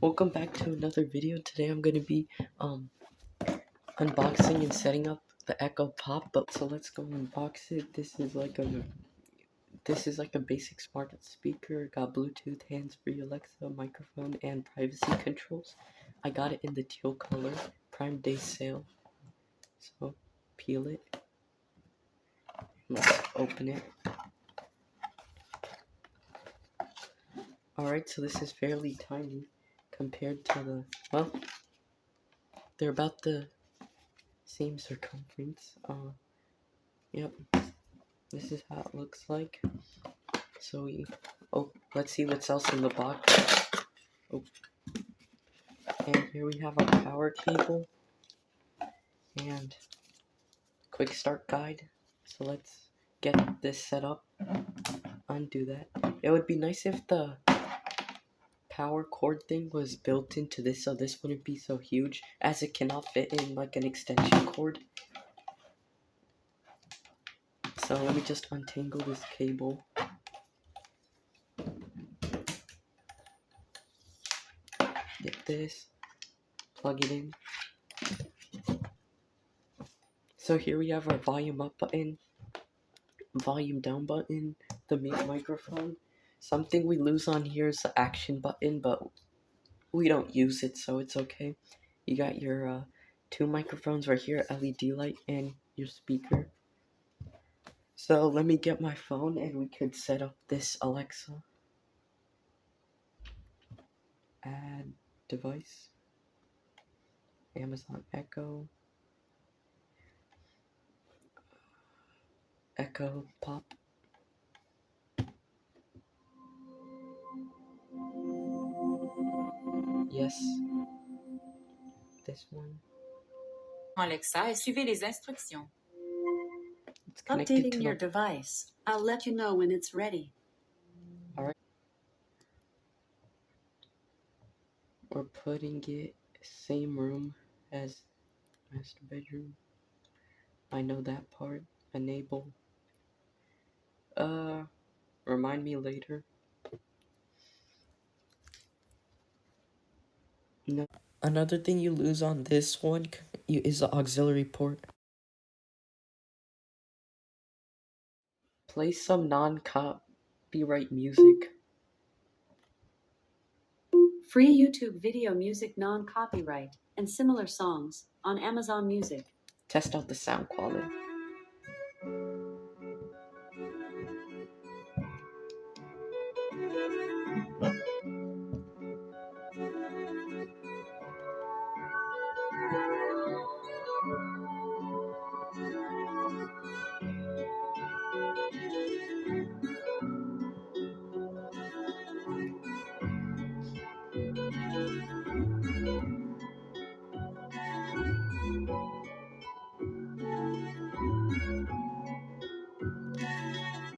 Welcome back to another video. Today I'm going to be unboxing and setting up the Echo Pop. So let's go unbox it. This is like a basic smart speaker. Got Bluetooth, hands-free Alexa, microphone, and privacy controls. I got it in the teal color, Prime Day sale. So peel it. Let's open it. Alright, so this is fairly tiny compared to they're about the same circumference. Yep, this is how it looks like. So let's see what's else in the box. And here we have our power cable and quick start guide. So let's get this set up. Undo that. It would be nice if the power cord thing was built into this, so this wouldn't be so huge, as it cannot fit in like an extension cord. So let me just untangle this cable. Get this, plug it in. So here we have our volume up button, volume down button, the main microphone. Something we lose on here is the action button, but we don't use it, so it's okay. You got your two microphones right here, LED light, and your speaker. So let me get my phone and we could set up this Alexa. Add device. Amazon Echo. Echo Pop. Yes. This one. Alexa et suivez les instructions. It's connected Updating your device. I'll let you know when it's ready. Alright. We're putting it same room as master bedroom. I know that part. Enable. Remind me later. No. Another thing you lose on this one is the auxiliary port. Play some non-copyright music. Free YouTube video music non-copyright and similar songs on Amazon Music. Test out the sound quality.